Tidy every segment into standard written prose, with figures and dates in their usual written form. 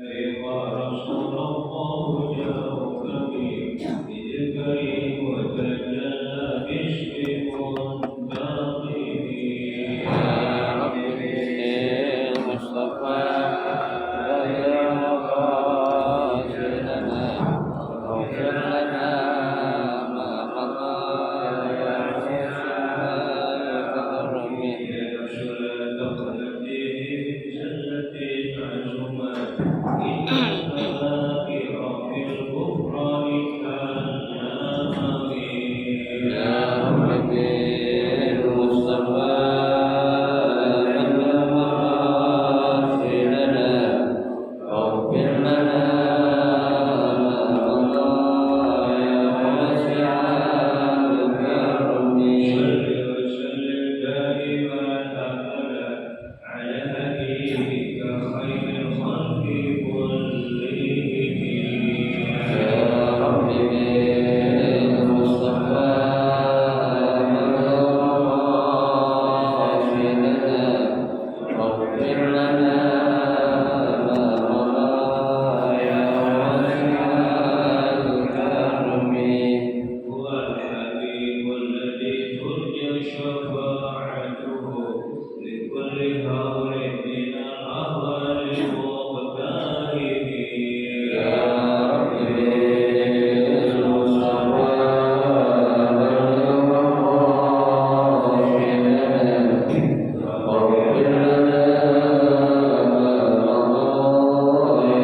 رسول الله جاءك بذكر وتجلى باسم منتقم يا رب بالمصطفى بلغ مقاصدنا واغفر لنا ما مضى يا واسع الكرم. صلاة قدته جلت عزمت إنما في الغفران كان يا رب بالمصطفى بلغ مقاصدنا واغفر لنا ما مضى يا واسع الكرم. وسلم دائما أبدا على هديك خير الخلق كلهم. يا رب بالمصطفى بلغ مقاصدنا واغفر لنا ما مضى يا واسع الكرم. هو الحبيب الذي ترجى شفاعته لكل هول من الأهوال ومكاره. يا رب بالمصطفى بلغ مقاصدنا واغفر لنا ما مضى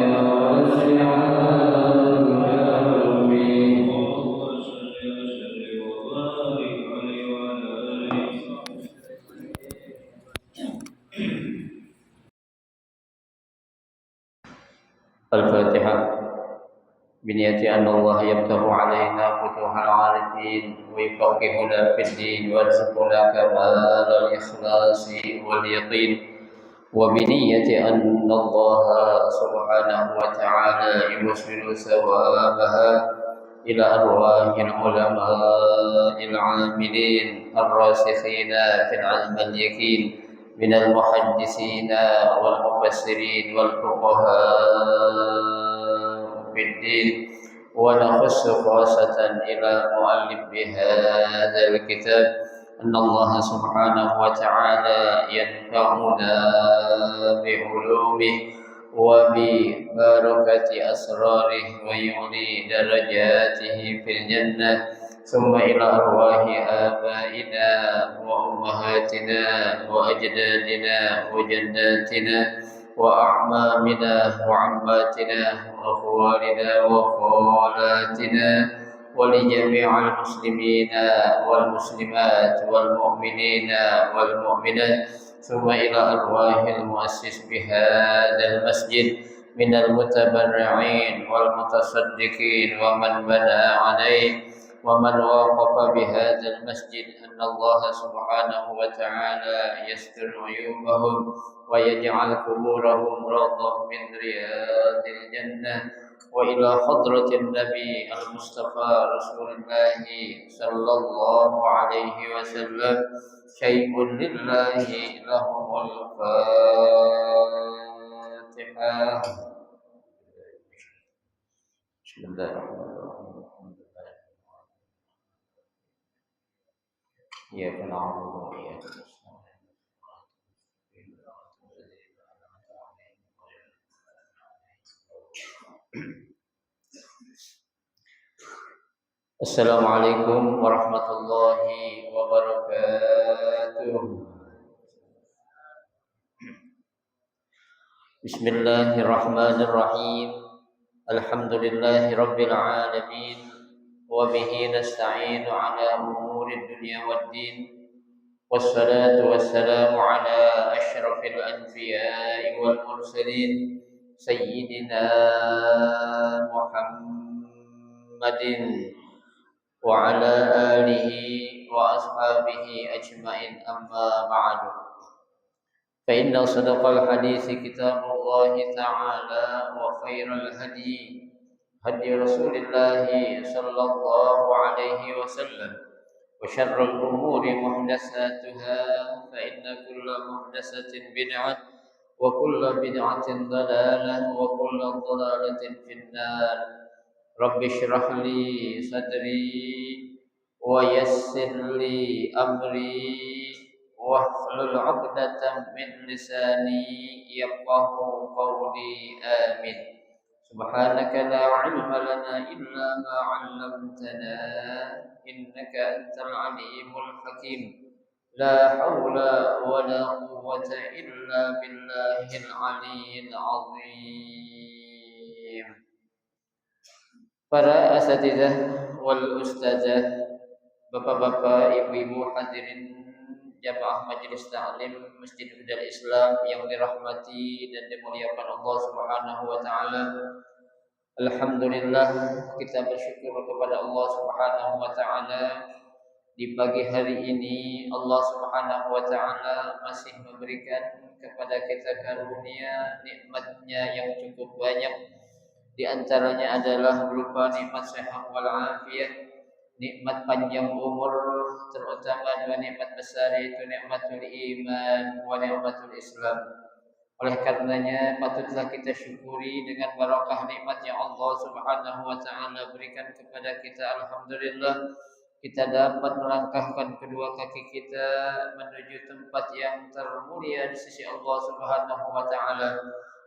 يا واسع الكرم. اللهم صل وسلم وبارك عليه وعلى آله. الفاتحة. بنية أن الله يفتح علينا فتوح العارفين ويفقهنا في الدين ويرزقنا كمال الإخلاص واليقين، وبنية أن الله سبحانه وتعالى يوصل ثوابها إلى أرواح العلماء العاملين الراسخين في العلم اليقين من المحدثين والمفسرين والفقهاء في الدين. ونخص خاصة إلى مؤلف بهذا الكتاب أن الله سبحانه وتعالى ينفعنا بعلومه وببركة أسراره ويعلي درجاته في الجنة. ثم إلى أرواح آبائنا وأمهاتنا وأجدادنا وجداتنا وأعمامنا وعماتنا وأخوالنا وخالاتنا ولجميع المسلمين والمسلمات والمؤمنين والمؤمنات. ثم إلى أرواح المؤسس بهذا المسجد من المتبرعين والمتصدقين ومن بنى عليه ومن وقف بهذا المسجد أن الله سبحانه وتعالى يستر عيوبهم ويجعل قبورهم روضة من رياض الجنة. وإلى حضرة النبي المصطفى رسول الله صلى الله عليه وسلم شيء لله لهم الفاتحة. بسم الله الرحمن الرحيم. إياك نعبد وإياك نستعين. السلام عليكم ورحمة الله وبركاته. بسم الله الرحمن الرحيم. الحمد لله رب العالمين، وبه نستعين على أمور الدنيا والدين، والصلاة والسلام على أشرف الأنبياء والمرسلين سيدنا محمد وعلى آله وأصحابه أجمعين. أما بعد، فإن صدق الحديث كتاب الله تعالى، وخير الهدي هدي رسول الله صلى الله عليه وسلم، وشر الأمور محدثاتها، فإن كل محدثة بدعة وكل بدعة ضلالة وكل ضلالة في النار. رب اشرح لي صدري ويسر لي أمري واحلل عقدة من لساني يفقه قولي آمين. سبحانك لا علم لنا إلا ما علمتنا إنك أنت العليم الحكيم. لا حول ولا قوة إلا بالله العلي العظيم. Para asatidzah wal ustazah, bapak-bapak, ibu-ibu hadirin jamaah majelis taklim Masjid Hudal Islam yang dirahmati dan dimuliakan Allah Subhanahu wa taala. Alhamdulillah, kita bersyukur kepada Allah Subhanahu wa taala. Di pagi hari ini Allah Subhanahu wa taala masih memberikan kepada kita karunia nikmatnya yang cukup banyak. Di antaranya adalah berupa nikmat sehat wal afiat, nikmat panjang umur, terutama dua nikmat besar yaitu nikmatul iman wa nikmatul Islam. Oleh karenanya patutlah kita syukuri dengan barakah nikmat yang Allah Subhanahu wa taala berikan kepada kita. Alhamdulillah, kita dapat melangkahkan kedua kaki kita menuju tempat yang termulia di sisi Allah Subhanahu wa taala.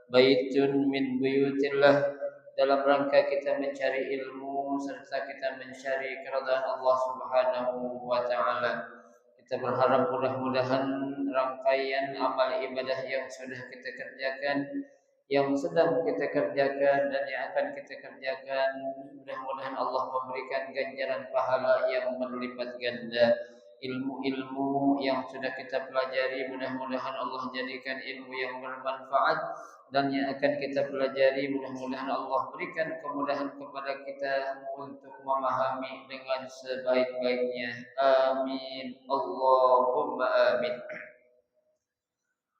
Baitun min buyutillah, dalam rangka kita mencari ilmu serta kita mencari keridhaan Allah Subhanahu wa taala. Kita berharap mudah-mudahan rangkaian amal ibadah yang sudah kita kerjakan, yang sedang kita kerjakan dan yang akan kita kerjakan, mudah-mudahan Allah memberikan ganjaran pahala yang berlipat ganda. Ilmu-ilmu yang sudah kita pelajari mudah-mudahan Allah jadikan ilmu yang bermanfaat, dan yang akan kita pelajari mudah-mudahan Allah berikan kemudahan kepada kita untuk memahami dengan sebaik-baiknya. Amin. Allahumma amin.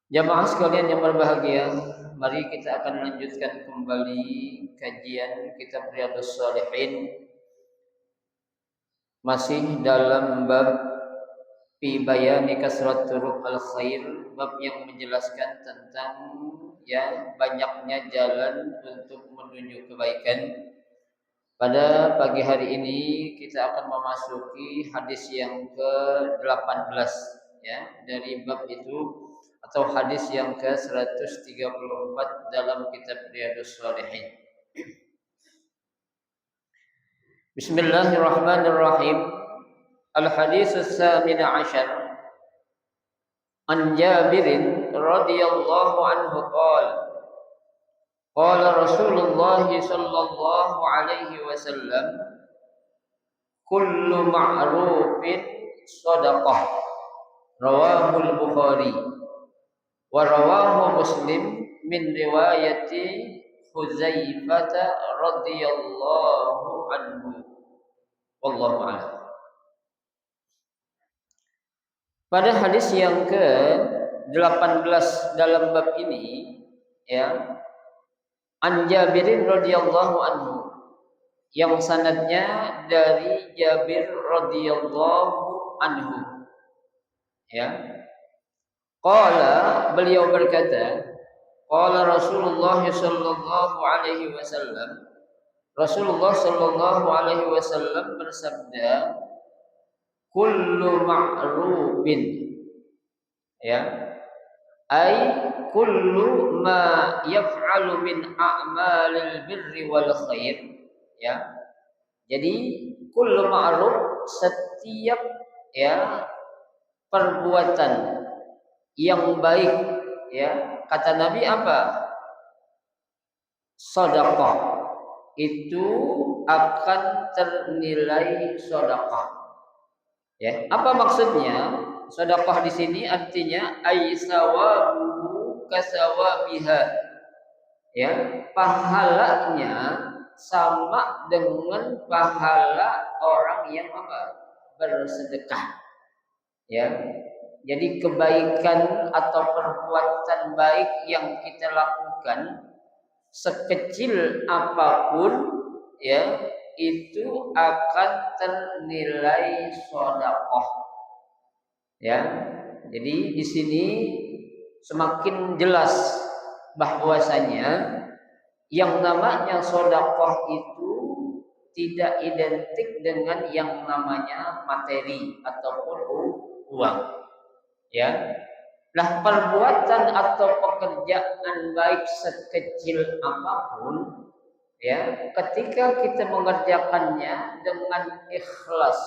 Jamaah sekalian yang berbahagia, mari kita akan melanjutkan kembali kajian kitab Riyadhus Shalihin, masih dalam bab fi bayani kasrat turuq al khair, bab yang menjelaskan tentang banyaknya jalan untuk menuju kebaikan. Pada pagi hari ini kita akan memasuki hadis yang ke-18 dari bab itu, atau hadis yang ke-134 dalam kitab Riyadhus Shalihin. Bismillahirrahmanirrahim. Al-hadits as-samin ashar an Jabirin radhiyallahu anhu qala Rasulullah sallallahu alaihi wasallam kullu ma'rufin shadaqah, rawahul Bukhari wa rawahu Muslim min riwayati Huzaifah radhiyallahu anhu. Wallahu a'lam. Pada hadis yang ke-18 dalam bab ini, an Jabirin radhiyallahu anhu, yang sanadnya dari Jabir radhiyallahu anhu. Qala, beliau berkata, qala Rasulullah sallallahu alaihi wasallam, Rasulullah sallallahu alaihi wasallam bersabda, kullu ma'rufin, ay kullu ma yaf'alu min a'malil birri wal khair, jadi kullu ma'ruf, setiap perbuatan yang baik, kata Nabi apa? Sedekah itu akan ternilai sedekah. Apa maksudnya? Sedekah di sini artinya aisawabu kasawabiha. Pahalanya sama dengan pahala orang yang bersedekah. Jadi kebaikan atau perbuatan baik yang kita lakukan sekecil apapun, itu akan ternilai sedekah. Jadi di sini semakin jelas bahwasanya yang namanya sedekah itu tidak identik dengan yang namanya materi ataupun uang. Ya. Nah, perbuatan atau pekerjaan baik sekecil apapun, ya, ketika kita mengerjakannya dengan ikhlas,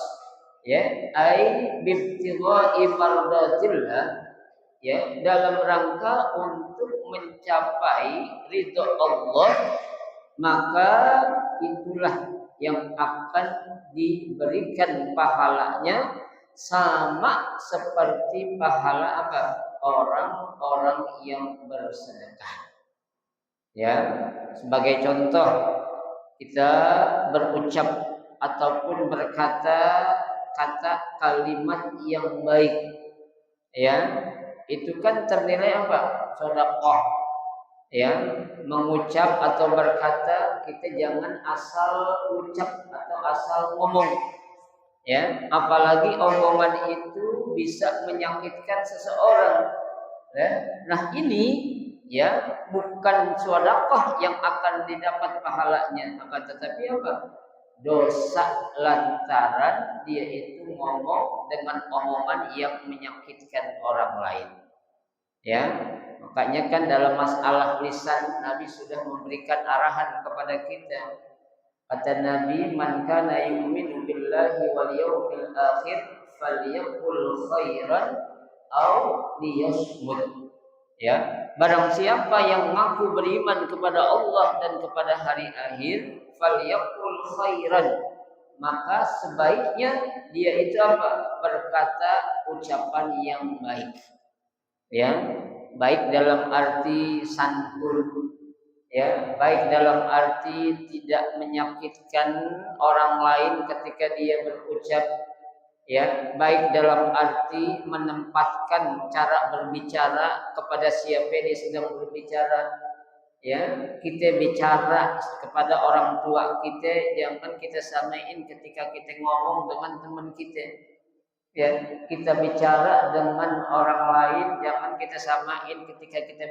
ya, ai bibtigha'i mardatillah, ya, dalam rangka untuk mencapai ridho Allah, maka itulah yang akan diberikan pahalanya sama seperti pahala apa? Orang-orang yang bersedekah. Ya, sebagai contoh kita berucap ataupun berkata kata kalimat yang baik, ya, itu kan ternilai apa? Sedekah. Ya, mengucap atau berkata, kita jangan asal ucap atau asal ngomong. Ya, apalagi omongan itu bisa menyakitkan seseorang. Ya. Nah, ini ya bukan sedekah yang akan didapat pahalanya, akan tetapi apa? Dosa lantaran dia itu ngomong dengan omongan yang menyakitkan orang lain. Ya, makanya kan dalam masalah lisan Nabi sudah memberikan arahan kepada kita. Kata Nabi, "Man kana yu'minu billahi wal yawmil akhir falyaqul khairan aw liyasmut." Ya, barang siapa yang mengaku beriman kepada Allah dan kepada hari akhir, falyaqul khairan, maka sebaiknya dia itu apa? Berkata ucapan yang baik. Ya, baik dalam arti santun, ya, baik dalam arti tidak menyakitkan orang lain ketika dia berucap, ya, baik dalam arti menempatkan cara berbicara kepada siapa yang sedang berbicara. Ya, kita bicara kepada orang tua kita, jangan kita samain ketika kita ngomong dengan teman kita. Ya, kita bicara dengan orang lain, jangan kita samain ketika kita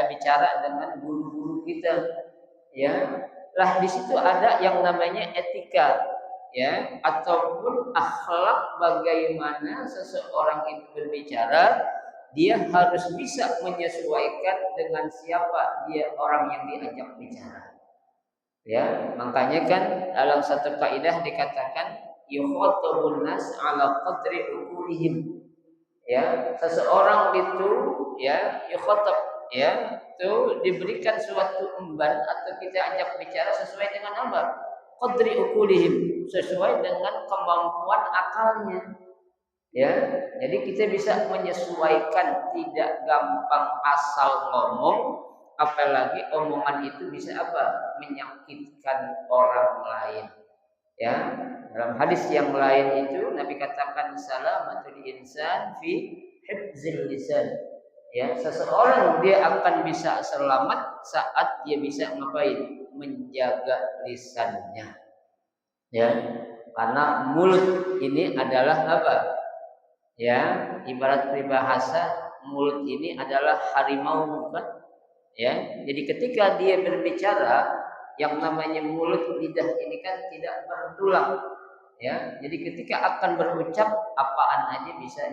bicara dengan guru-guru kita. Ya, lah di situ ada yang namanya etika, ya, ataupun akhlak bagaimana seseorang itu berbicara, dia harus bisa menyesuaikan dengan siapa dia orang yang diajak bicara. Ya, makanya kan dalam satu kaidah dikatakan yukhatabun nas ala qadri uqulihim. Ya, seseorang itu ya yukhatab, ya, itu diberikan suatu emban atau kita ajak bicara sesuai dengan apa? Qadri uqulihim, sesuai dengan kemampuan akalnya. Ya, jadi kita bisa menyesuaikan, tidak gampang asal ngomong, apalagi omongan itu bisa apa? Menyakitkan orang lain. Ya, dalam hadis yang lain itu Nabi katakan salamatul insan fi hifzil lisan. Ya, seseorang dia akan bisa selamat saat dia bisa ngapain? Menjaga lisannya. Ya, karena mulut ini adalah apa? Ya, ibarat peribahasa mulut ini adalah harimau, bukan? Ya, jadi ketika dia berbicara, yang namanya mulut lidah ini kan tidak bertulang, ya. Jadi ketika akan berucap apaan aja bisa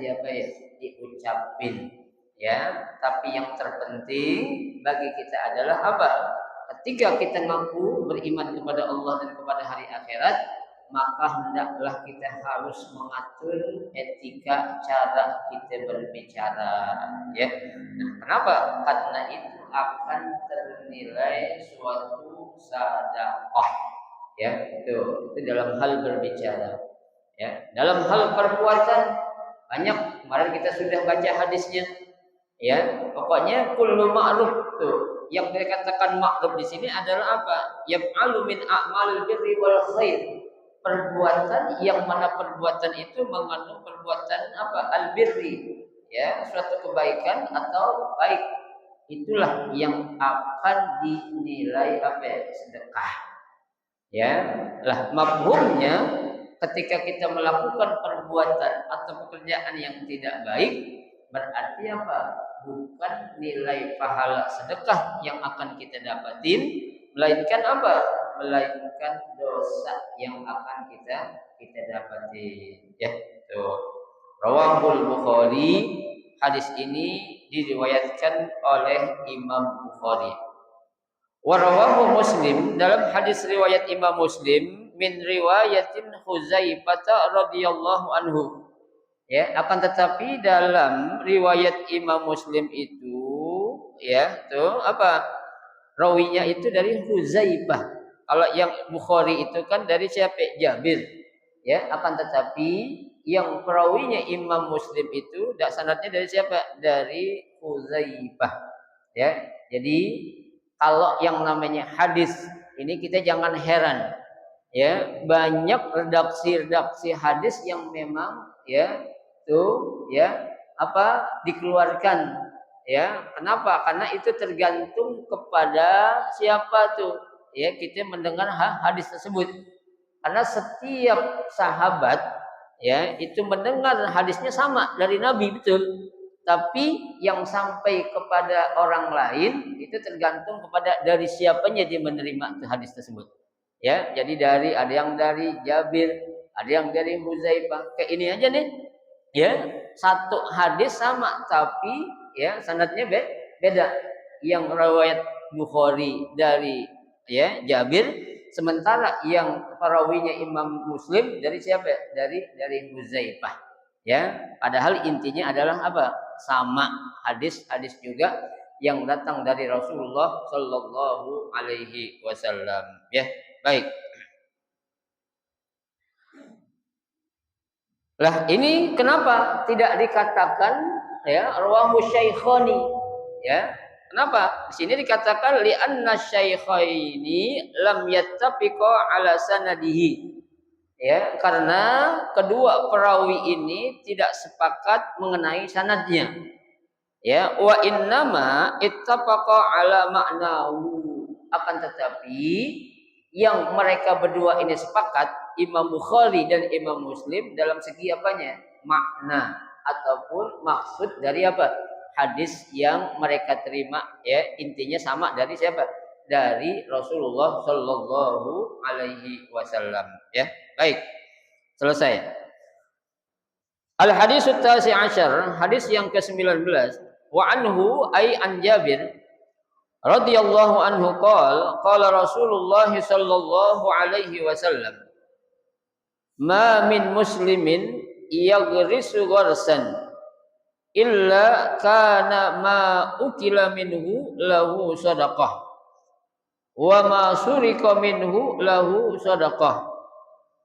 diucapin, ya. Tapi yang terpenting bagi kita adalah apa? Ketika kita ngaku beriman kepada Allah dan kepada hari akhirat, maka hendaklah kita harus mengatur etika cara kita berbicara, ya. Nah, kenapa? Karena itu akan ternilai suatu sedekah. Ya, itu dalam hal berbicara. Ya, dalam hal perbuatan banyak, kemarin kita sudah baca hadisnya. Ya, pokoknya kullu ma'ruf tuh. Yang dikatakan ma'ruf di sini adalah apa? Yaf'alu min a'malil birri wal khair. Perbuatan yang mana perbuatan itu mengandung perbuatan apa? Albirri. Ya, suatu kebaikan atau baik. Itulah yang akan dinilai apa? Sedekah. Ya, lah mafhumnya ketika kita melakukan perbuatan atau pekerjaan yang tidak baik, berarti apa? Bukan nilai pahala sedekah yang akan kita dapatin, melainkan apa? Melainkan dosa yang akan kita dapatin. Ya, tuh. Rawahul Bukhari, hadis ini diriwayatkan oleh Imam Bukhari. Warawahu Muslim, dalam hadis riwayat Imam Muslim min riwayatin Huzaifah radhiyallahu anhu. Ya, akan tetapi dalam riwayat Imam Muslim itu ya, tuh apa? Rawinya itu dari Huzaifah. Kalau yang Bukhari itu kan dari siapa? Jabir. Ya, akan tetapi yang perawinya Imam Muslim itu sanadnya dari siapa? Dari Huzaifah. Ya. Jadi kalau yang namanya hadis ini kita jangan heran. Ya, banyak redaksi-redaksi hadis yang memang ya tuh ya dikeluarkan. Ya, kenapa? Karena itu tergantung kepada siapa tuh. Ya, kita mendengar hadis tersebut. Karena setiap sahabat ya itu mendengar hadisnya sama dari Nabi, betul. Tapi yang sampai kepada orang lain itu tergantung kepada dari siapanya dia menerima hadis tersebut. Ya, jadi ada yang dari Jabir, ada yang dari Huzaifah. Kayak ini aja nih. Ya, satu hadis sama tapi ya sanadnya beda. Yang riwayat Bukhari dari ya Jabir, sementara yang perawinya Imam Muslim dari siapa? Dari Huzaifah. Ya, padahal intinya adalah apa? Sama hadis-hadis juga yang datang dari Rasulullah Shallallahu Alaihi Wasallam. Ya, baik. Lah ini kenapa tidak dikatakan ya rawahu syaikhani? Ya, kenapa? Di sini dikatakan li anna syaikhaini lam yattafiqa ala sanadihi. Ya, karena kedua perawi ini tidak sepakat mengenai sanadnya. Ya, wa innama ittafaqa ala ma'nahu. Akan tetapi yang mereka berdua ini sepakat, Imam Bukhari dan Imam Muslim, dalam segi apanya? Makna ataupun maksud dari apa? Hadis yang mereka terima, ya intinya sama dari siapa? Dari Rasulullah Shallallahu Alaihi Wasallam. Ya, baik. Selesai. Al hadis tasi ashar, hadis yang ke-19. Wa anhu ay an Jabir radhiyallahu anhu qala Rasulullah sallallahu alaihi wasallam ma min muslimin yaghrisu gharsan illa kana ma ukila minhu lahu sadaqah wa ma surika minhu lahu sadaqah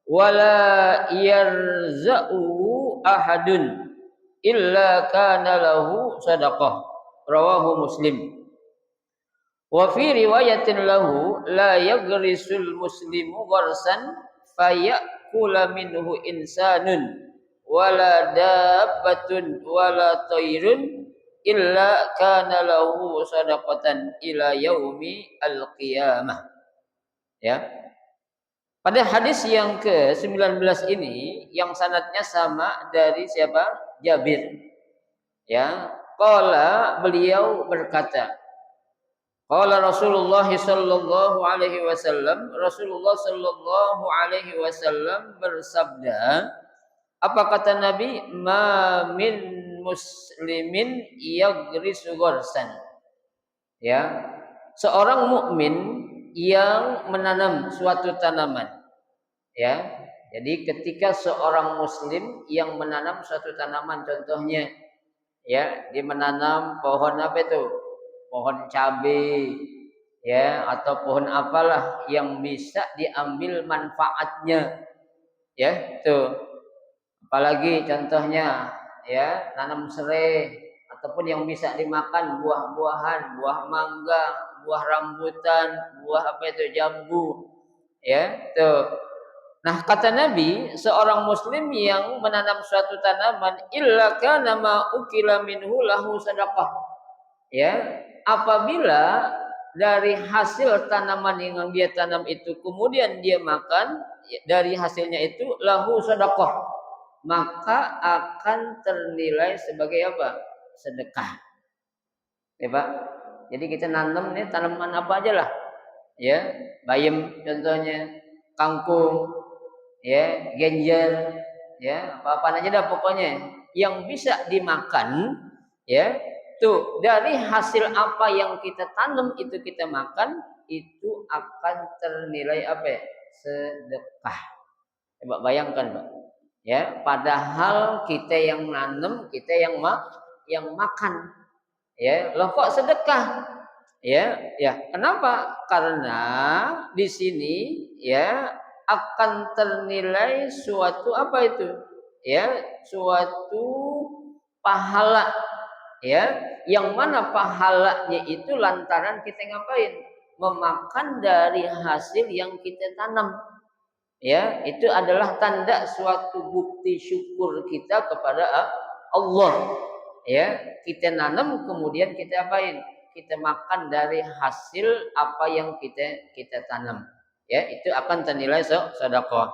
wala yarza'u ahadun illa kana lahu sadaqah. Rawahu Muslim. Wa fi riwayatin lahu la yaghrisul muslimu gharsan fayakula minhu insanun wala dabbatun wala tayrun illa kana lahu sadaqatan ila yaumi al-qiyamah. Ya. Pada hadis yang ke-19 ini yang sanadnya sama dari siapa? Jabir. Ya, qala beliau berkata, qala Rasulullah sallallahu alaihi wasallam, Rasulullah sallallahu alaihi wasallam bersabda, apa kata Nabi? Ma min muslimin yaghrisu gharsan. Ya, seorang mukmin yang menanam suatu tanaman. Ya, jadi ketika seorang muslim yang menanam suatu tanaman, contohnya ya dia menanam pohon apa itu? Pohon cabai ya atau pohon apalah yang bisa diambil manfaatnya. Ya, itu. Apalagi contohnya ya nanam serai ataupun yang bisa dimakan buah-buahan, buah mangga, buah rambutan, buah apa itu jambu. Ya, tuh. Nah, kata Nabi, seorang muslim yang menanam suatu tanaman illa kana ma ukila minhu lahu sadaqah. Ya, apabila dari hasil tanaman yang dia tanam itu kemudian dia makan, dari hasilnya itu lahu sadaqah, maka akan ternilai sebagai apa? Sedekah. Ya Pak. Jadi kita nanam nih tanaman apa aja lah. Ya, bayam contohnya, kangkung, ya, genjer, ya, apa-apa aja dah pokoknya yang bisa dimakan, ya. Tuh, dari hasil apa yang kita tanam itu kita makan, itu akan ternilai apa ya? Sedekah. Coba bayangkan, Pak. Ya, padahal kita yang nanam, kita yang makan. Ya, loh kok sedekah? Ya, ya. Kenapa? Karena di sini ya akan ternilai suatu apa itu? Ya, suatu pahala ya, yang mana pahalanya itu lantaran kita ngapain? Memakan dari hasil yang kita tanam. Ya, itu adalah tanda suatu bukti syukur kita kepada Allah. Ya, kita nanam kemudian kita apain? Kita makan dari hasil apa yang kita tanam. Ya, itu akan ternilai sedekah.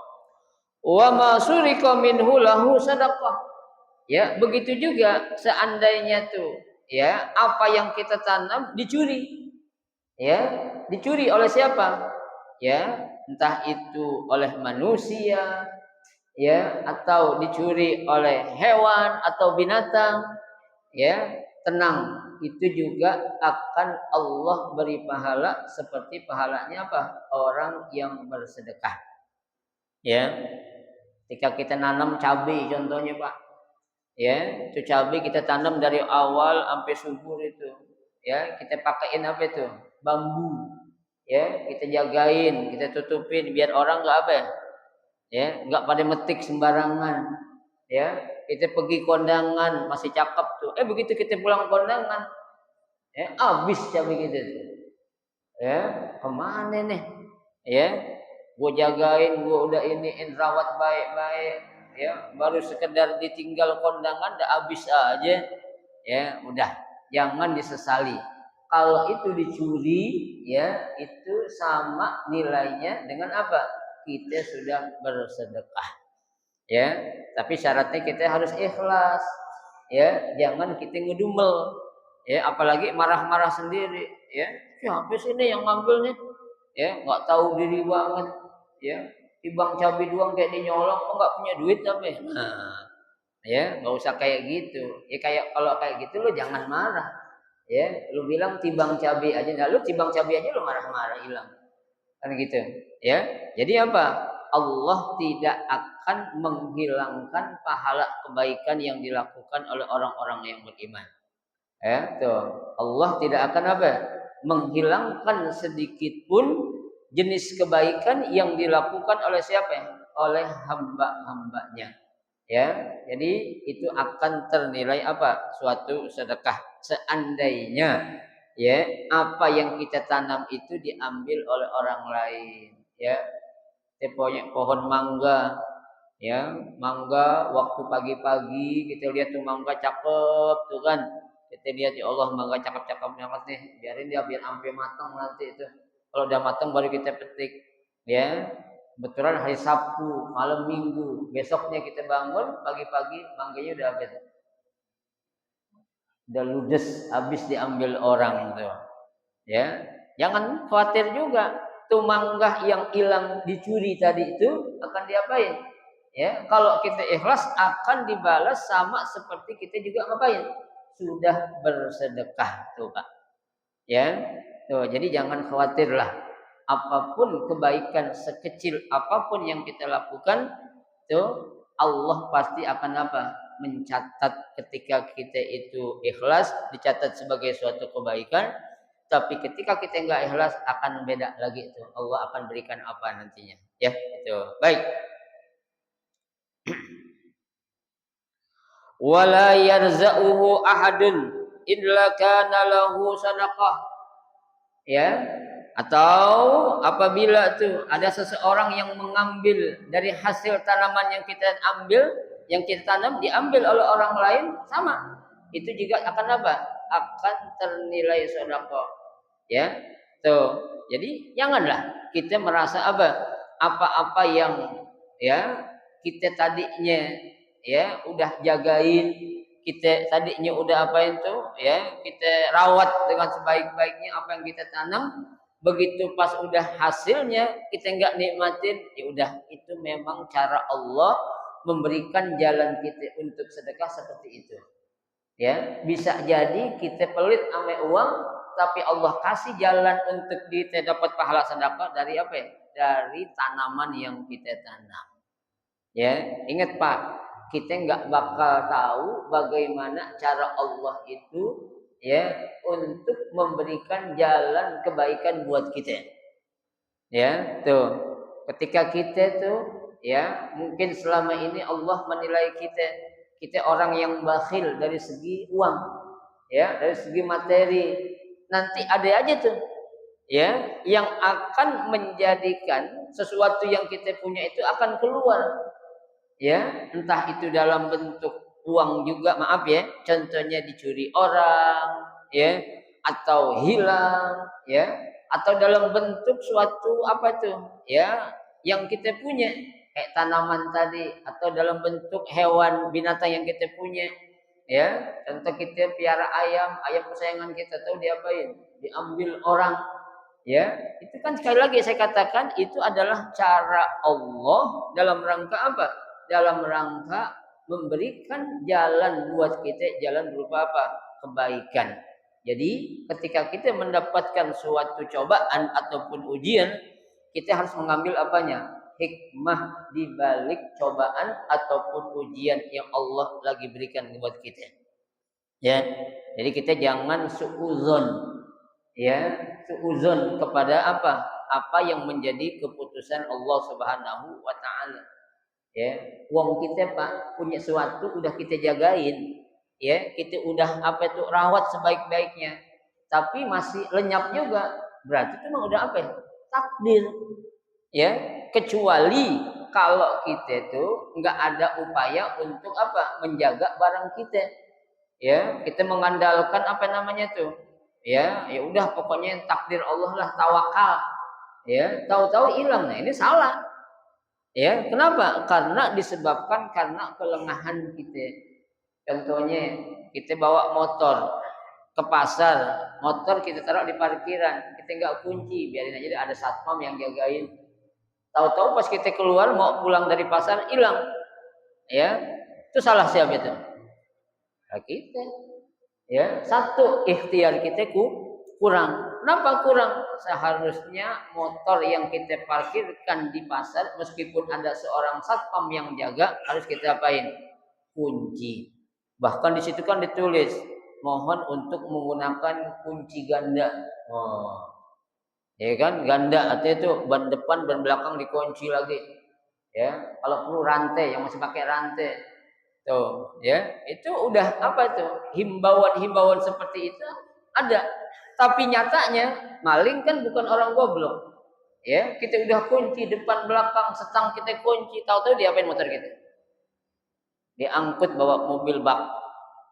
Wa ma surika minhu lahu sedekah. Ya, begitu juga seandainya tuh ya, apa yang kita tanam dicuri. Ya, dicuri oleh siapa? Ya, entah itu oleh manusia, ya, atau dicuri oleh hewan atau binatang, ya, tenang, itu juga akan Allah beri pahala seperti pahalanya apa? Orang yang bersedekah. Ya, ketika kita nanam cabai contohnya Pak, ya, itu cabai kita tanam dari awal sampai subur itu, ya, kita pakaiin apa itu? Bambu, ya, kita jagain, kita tutupin biar orang nggak apa ya, nggak pada metik sembarangan, ya. Kita pergi kondangan masih cakep tuh, begitu kita pulang kondangan, ya, habis cabai kita tuh, ya, kemana nih, ya, gua jagain, gua udah iniin, rawat baik-baik, ya, baru sekedar ditinggal kondangan udah habis aja, ya, udah, jangan disesali. Kalau itu dicuri, ya, itu sama nilainya dengan apa? Kita sudah bersedekah. Ya, tapi syaratnya kita harus ikhlas. Ya, jangan kita ngedumel. Ya, apalagi marah-marah sendiri, ya. Siapa sih ini yang ngambilnya? Ya, nggak tahu diri banget. Ya, timbang cabai doang kayak dinyolong, kok nggak punya duit apa? Nah, ya, nggak usah kayak gitu. Ya kayak kalau kayak gitu lo jangan marah. Ya, lu bilang timbang cabai aja, nah lu timbang cabai aja lu marah-marah hilang. Kan gitu. Ya. Jadi apa? Allah tidak akan menghilangkan pahala kebaikan yang dilakukan oleh orang-orang yang beriman. Ya, tuh. Allah tidak akan apa? Menghilangkan sedikit pun jenis kebaikan yang dilakukan oleh siapa? Oleh hamba-hambanya. Ya, jadi itu akan ternilai apa? Suatu sedekah. Seandainya ya apa yang kita tanam itu diambil oleh orang lain, ya. Pokoknya pohon mangga, ya, mangga waktu pagi-pagi kita lihat tuh mangga cakep tuh kan, kita lihat ya Allah mangga cakep-cakep banget nih, biarin dia biar sampai matang nanti itu, kalau udah matang baru kita petik, ya. Kebetulan hari Sabtu malam Minggu, besoknya kita bangun pagi-pagi mangganya udah habis, udah ludes, habis diambil orang tuh. Ya, jangan khawatir juga. Tuh mangga yang hilang dicuri tadi itu akan diapain? Ya, kalau kita ikhlas akan dibalas sama seperti kita juga ngapain? Sudah bersedekah tuh Pak. Ya, tuh jadi jangan khawatirlah. Apapun kebaikan sekecil apapun yang kita lakukan, tuh Allah pasti akan apa? Mencatat ketika kita itu ikhlas, dicatat sebagai suatu kebaikan. Tapi ketika kita enggak ikhlas akan beda lagi itu. Allah akan berikan apa nantinya. Ya, itu. Baik. Wala yarza'uhu ahadun illa kana lahu sadaqah. Ya. Atau apabila tuh ada seseorang yang mengambil dari hasil tanaman yang kita ambil, yang kita tanam diambil oleh orang lain, sama. Itu juga akan apa? Akan ternilai sedekah. Ya, tuh. Jadi janganlah kita merasa apa-apa yang ya kita tadinya ya udah jagain, kita tadinya udah apa itu ya, kita rawat dengan sebaik-baiknya apa yang kita tanam, begitu pas udah hasilnya kita nggak nikmatin, ya udah itu memang cara Allah memberikan jalan kita untuk sedekah seperti itu. Ya, bisa jadi kita pelit sama uang, tapi Allah kasih jalan untuk kita dapat pahala sedekah dari apa ya? Dari tanaman yang kita tanam. Ya, ingat Pak, kita nggak bakal tahu bagaimana cara Allah itu ya untuk memberikan jalan kebaikan buat kita. Ya, tuh. Ketika kita tuh ya, mungkin selama ini Allah menilai kita orang yang bakhil dari segi uang, ya, dari segi materi. Nanti ada aja tuh ya yang akan menjadikan sesuatu yang kita punya itu akan keluar. Ya, entah itu dalam bentuk uang juga, maaf ya, contohnya dicuri orang, ya, atau hilang, ya, atau dalam bentuk suatu apa tuh, ya, yang kita punya, kayak tanaman tadi, atau dalam bentuk hewan binatang yang kita punya, ya, contoh kita piara ayam, ayam kesayangan kita, tahu diapain? Diambil orang, ya, itu kan sekali lagi saya katakan itu adalah cara Allah dalam rangka apa? Dalam rangka memberikan jalan buat kita, jalan berupa apa? Kebaikan. Jadi ketika kita mendapatkan suatu cobaan ataupun ujian, kita harus mengambil apanya? Hikmah di balik cobaan ataupun ujian yang Allah lagi berikan buat kita. Ya, jadi kita jangan suudzon, ya, suudzon kepada apa? Apa yang menjadi keputusan Allah Subhanahu wa taala. Ya, uang kita Pak punya sesuatu udah kita jagain, ya, kita udah apa itu rawat sebaik-baiknya, tapi masih lenyap juga, berarti itu memang udah apa ya? Takdir, ya, kecuali kalau kita tuh nggak ada upaya untuk apa? Menjaga barang kita, ya, kita mengandalkan apa namanya tuh, ya, ya udah pokoknya takdir Allah lah, tawakal, ya, tahu-tahu hilang, nah ini salah. Ya, kenapa? Karena disebabkan karena kelengahan kita. Contohnya, kita bawa motor ke pasar, motor kita taruh di parkiran, kita nggak kunci, biarin aja ada satpam yang jagain. Tahu-tahu pas kita keluar mau pulang dari pasar hilang, ya, itu salah siapa itu? Nah, kita. Ya, satu ikhtiar kita kurang. Kenapa kurang? Seharusnya motor yang kita parkirkan di pasar, meskipun ada seorang satpam yang jaga, harus kita apain? Kunci. Bahkan di situ kan ditulis, mohon untuk menggunakan kunci ganda. Oh, ya kan, ganda artinya itu ban depan ban belakang dikunci lagi. Ya, kalau perlu rantai, yang masih pakai rantai. Tuh, ya, itu udah apa tuh? Himbauan-himbauan seperti itu ada. Tapi nyatanya maling kan bukan orang goblok. Ya, kita udah kunci depan belakang, setang kita kunci, tahu-tahu diapain motor kita? Diangkut bawa mobil bak.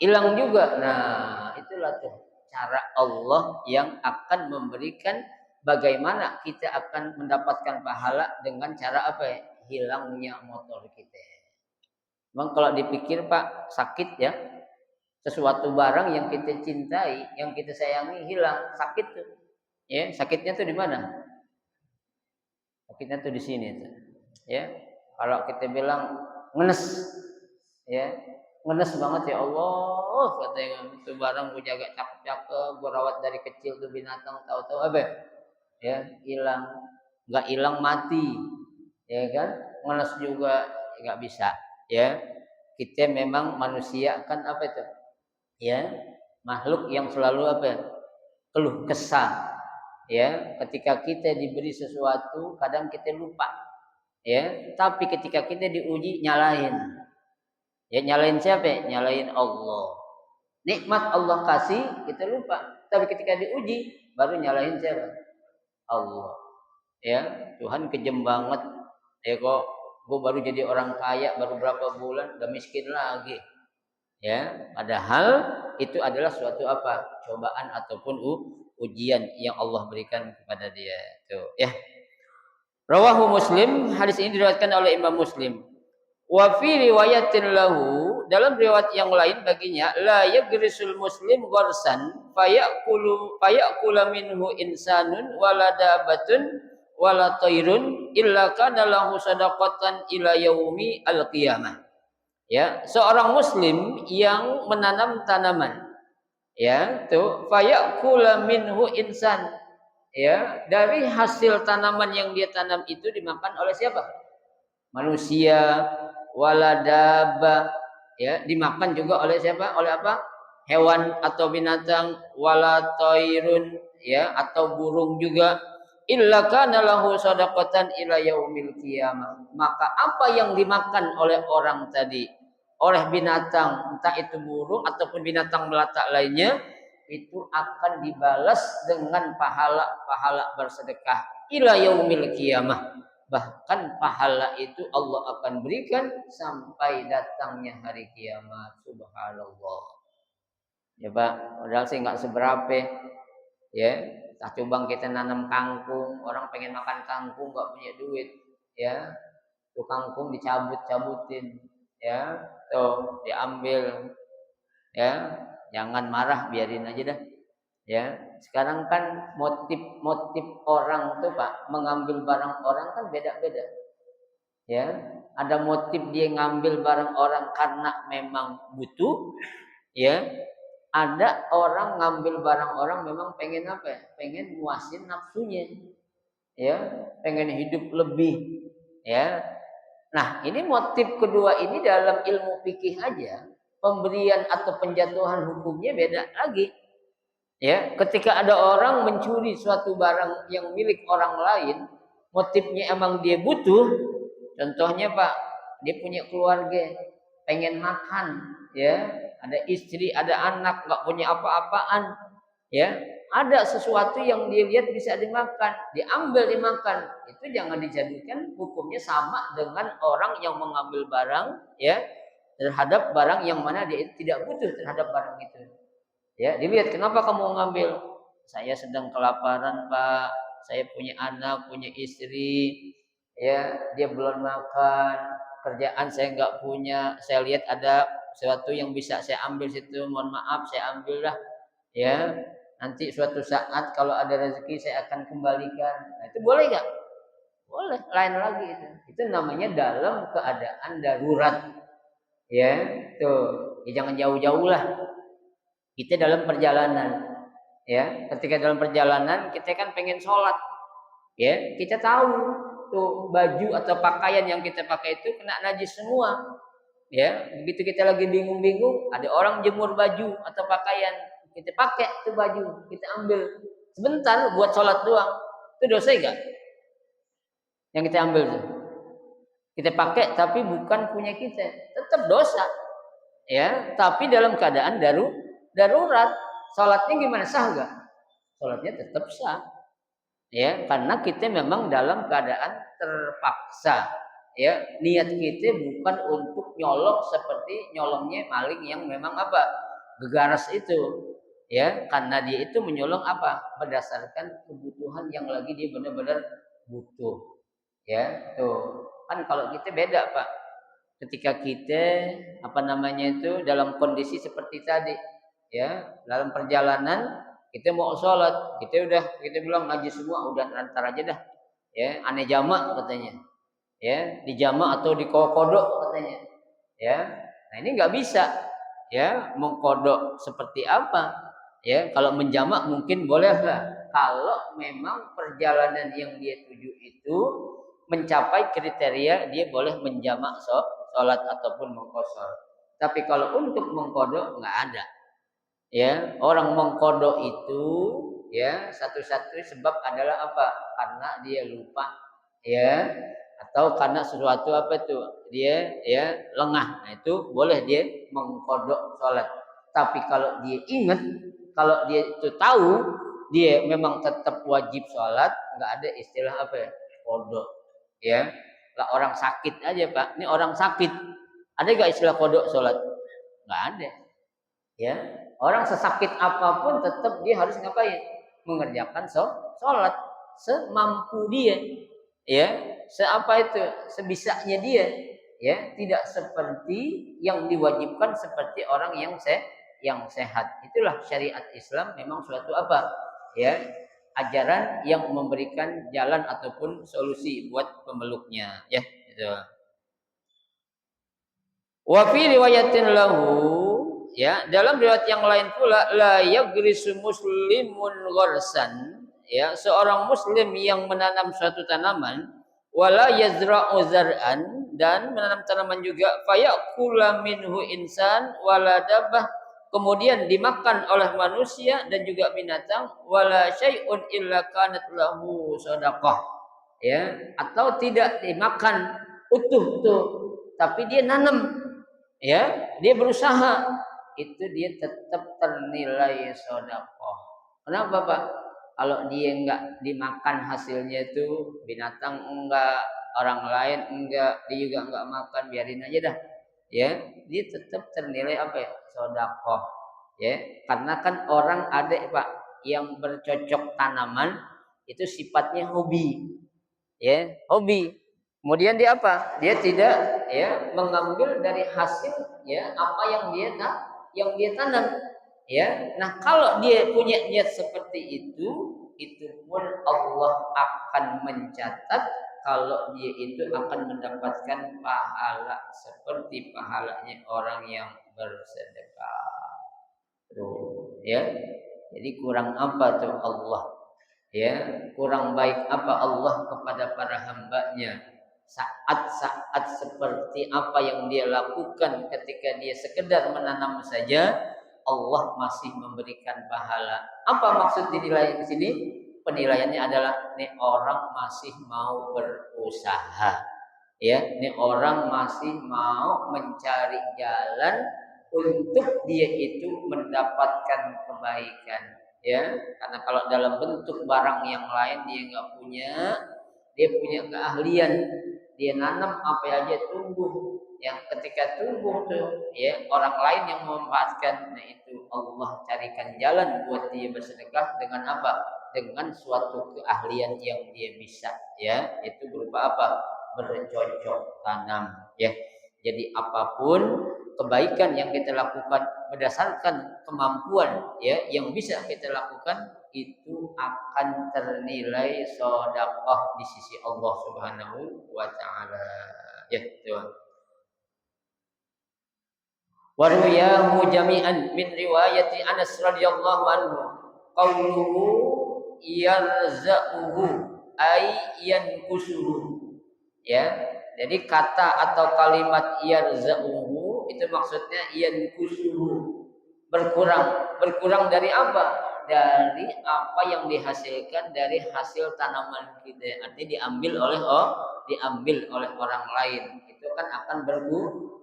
Hilang juga. Nah, itulah tuh cara Allah yang akan memberikan bagaimana kita akan mendapatkan pahala dengan cara apa ya? Hilangnya motor kita. Memang kalau dipikir Pak, sakit ya. Sesuatu barang yang kita cintai, yang kita sayangi hilang, sakit tuh. Ya, sakitnya tuh di mana? Sakitnya tuh di sini tuh. Ya. Kalau kita bilang ngenes, ya, ngenes banget ya Allah, katanya itu barang gue jaga cakep-cakep, gue rawat dari kecil tuh binatang, tahu-tahu apa? Ya, hilang. Enggak hilang mati. Ya kan? Ngenes juga enggak bisa, ya. Kita memang manusia kan apa itu? Ya, makhluk yang selalu apa? Keluh kesah. Ya, ketika kita diberi sesuatu, kadang kita lupa. Ya, tapi ketika kita diuji nyalain. Ya, nyalain siapa? Nyalain Allah. Nikmat Allah kasih, kita lupa. Tapi ketika diuji, baru nyalain siapa? Allah. Ya, Tuhan kejem banget. Ya kok gue baru jadi orang kaya baru berapa bulan udah miskin lagi. Ya, padahal itu adalah suatu apa? Cobaan ataupun ujian yang Allah berikan kepada dia. Tuh, ya. Rawahu Muslim, hadis ini diriwayatkan oleh Imam Muslim. Wa fi riwayatin lahu, dalam riwayat yang lain baginya, la yagrisul muslim gharsan fayakula minhu insanun wala dabatun wala tairun illa kana lahu sadaqatan ila yaumi al-qiyamah. Ya, seorang muslim yang menanam tanaman, ya, tuh fayakula minhu insan, ya, dari hasil tanaman yang dia tanam itu dimakan oleh siapa? Manusia, waladaba, ya, dimakan juga oleh siapa? Oleh apa? Hewan atau binatang, walatoirun, ya, atau burung juga. Illa kana lahu sadaqatan ila yaumil qiyamah. Maka apa yang dimakan oleh orang tadi, oleh binatang, entah itu burung ataupun binatang melata lainnya, itu akan dibalas dengan pahala-pahala bersedekah ila yaumil qiyamah. Bahkan pahala itu Allah akan berikan sampai datangnya hari kiamat. Subhanallah. Ya Pak, padahal sih nggak seberapa. Ya, tak coba kita nanam kangkung, orang pengen makan kangkung nggak punya duit. Ya, tuh kangkung dicabut-cabutin. Ya, tuh diambil. Ya, jangan marah, biarin aja dah. Ya, sekarang kan motif orang tuh Pak mengambil barang orang kan beda-beda. Ya, ada motif dia ngambil barang orang karena memang butuh. Ya, ada orang ngambil barang orang memang pengen apa ya? Pengen muasin nafsunya. Ya, pengen hidup lebih. Ya, nah ini motif kedua ini dalam ilmu fikih aja pemberian atau penjatuhan hukumnya beda lagi. Ya, ketika ada orang mencuri suatu barang yang milik orang lain, motifnya emang dia butuh. Contohnya Pak, dia punya keluarga, pengen makan, ya, ada istri, ada anak, nggak punya apa-apaan, ya, ada sesuatu yang dia lihat bisa dimakan, diambil dimakan, itu jangan dijadikan hukumnya sama dengan orang yang mengambil barang, ya, terhadap barang yang mana dia tidak butuh terhadap barang itu. Ya, dilihat kenapa kamu ngambil? Saya sedang kelaparan, Pak. Saya punya anak, punya istri. Ya, dia belum makan. Kerjaan saya nggak punya. Saya lihat ada sesuatu yang bisa saya ambil situ. Mohon maaf, saya ambil lah. Ya, nanti suatu saat kalau ada rezeki saya akan kembalikan. Nah, itu boleh nggak? Boleh. Lain lagi itu. Itu namanya dalam keadaan darurat. Ya, tuh. Ya, jangan jauh-jauh lah. Kita dalam perjalanan, ya, ketika dalam perjalanan kita kan pengen sholat, ya, kita tahu tuh baju atau pakaian yang kita pakai itu kena najis semua, ya, begitu kita lagi bingung-bingung, ada orang jemur baju atau pakaian, kita pakai tuh baju, kita ambil sebentar buat sholat doang, itu dosa enggak? Yang kita ambil tuh, kita pakai tapi bukan punya kita, tetap dosa, ya, tapi dalam keadaan darurat, sholatnya gimana, sah nggak? Sholatnya tetap sah, ya, karena kita memang dalam keadaan terpaksa, ya, niat kita bukan untuk nyolong seperti nyolongnya maling yang memang apa, gegaras itu, ya, karena dia itu menyolong apa, berdasarkan kebutuhan yang lagi dia benar-benar butuh, ya, tuh kan kalau kita beda Pak, ketika kita apa namanya itu dalam kondisi seperti tadi. Ya, dalam perjalanan kita mau sholat, kita bilang najis semua, udah antar aja dah, ya, aneh jamak katanya, ya, di jamak atau di kodok katanya, ya, nah ini nggak bisa, ya, mengkodok seperti apa, ya, kalau menjamak mungkin boleh lah, kalau memang perjalanan yang dia tuju itu mencapai kriteria dia boleh menjamak sholat ataupun mengqashar, tapi kalau untuk mengkodok nggak ada. Ya, orang mengkodok itu, ya, satu-satu sebab adalah apa? Karena dia lupa, ya, atau karena sesuatu apa tuh? Dia, ya, lengah. Nah, itu boleh dia mengkodok sholat. Tapi kalau dia ingat, kalau dia itu tahu, dia memang tetap wajib sholat, nggak ada istilah apa ya? Kodok, ya. Lah orang sakit aja Pak. Ini orang sakit, ada nggak istilah kodok sholat? Nggak ada. Ya, orang sesakit apapun tetap dia harus ngapain? Mengerjakan sholat semampu dia, ya, seapa itu, sebisanya dia, ya, tidak seperti yang diwajibkan seperti orang yang sehat. Itulah syariat Islam memang suatu apa? Ya, ajaran yang memberikan jalan ataupun solusi buat pemeluknya, ya, gitu. Wa fi riwayatin lahu, ya, dalam riwayat yang lain pula, la yagrisu muslimun gharsan, ya, seorang muslim yang menanam suatu tanaman, wala yazra'u zar'an, dan menanam tanaman juga, fayakula minhu insan wala dabbah, kemudian dimakan oleh manusia dan juga binatang, wala syai'un illa kanat lahu shadaqah, ya, atau tidak dimakan utuh tuh, tapi dia nanam, ya, dia berusaha, itu dia tetap ternilai sedekah. Kenapa, Pak? Kalau dia enggak dimakan hasilnya itu, binatang enggak, orang lain enggak, dia juga enggak makan, biarin aja dah, ya, dia tetap ternilai apa ya? Sedekah, ya, karena kan orang ada, Pak, yang bercocok tanaman itu sifatnya hobi, ya, hobi. Kemudian dia apa? Dia tidak, ya, mengambil dari hasil, ya, apa yang dia tanam, ya. Nah, kalau dia punya niat seperti itu pun Allah akan mencatat kalau dia itu akan mendapatkan pahala seperti pahalanya orang yang bersedekah. Tuh, ya. Jadi kurang apa tuh Allah? Ya, kurang baik apa Allah kepada para hambanya saat-saat seperti apa yang dia lakukan ketika dia sekedar menanam saja, Allah masih memberikan pahala. Apa maksud dinilai di sini? Penilaiannya adalah nih orang masih mau berusaha, ya, nih orang masih mau mencari jalan untuk dia itu mendapatkan kebaikan, ya, karena kalau dalam bentuk barang yang lain dia nggak punya, dia punya keahlian, dia nanam apa aja tumbuh, yang ketika tumbuh tuh, ya, orang lain yang memanfaatkan, nah itu Allah carikan jalan buat dia bersedekah dengan apa? Dengan suatu keahlian yang dia bisa, ya, itu berupa apa? Bercocok tanam, ya. Jadi apapun kebaikan yang kita lakukan berdasarkan kemampuan, ya, yang bisa kita lakukan, itu akan ternilai sedekah di sisi Allah Subhanahu wa taala. Ya, Tuhan. Wa ruyahu jami'an min riwayati Anas radhiyallahu anhu qauluhu yarza'uhu ay yankusuhu. Ya, jadi kata atau kalimat yarza'uhu itu maksudnya yankusuhu, berkurang dari apa? Dari apa yang dihasilkan dari hasil tanaman kita, artinya diambil oleh orang lain, itu kan akan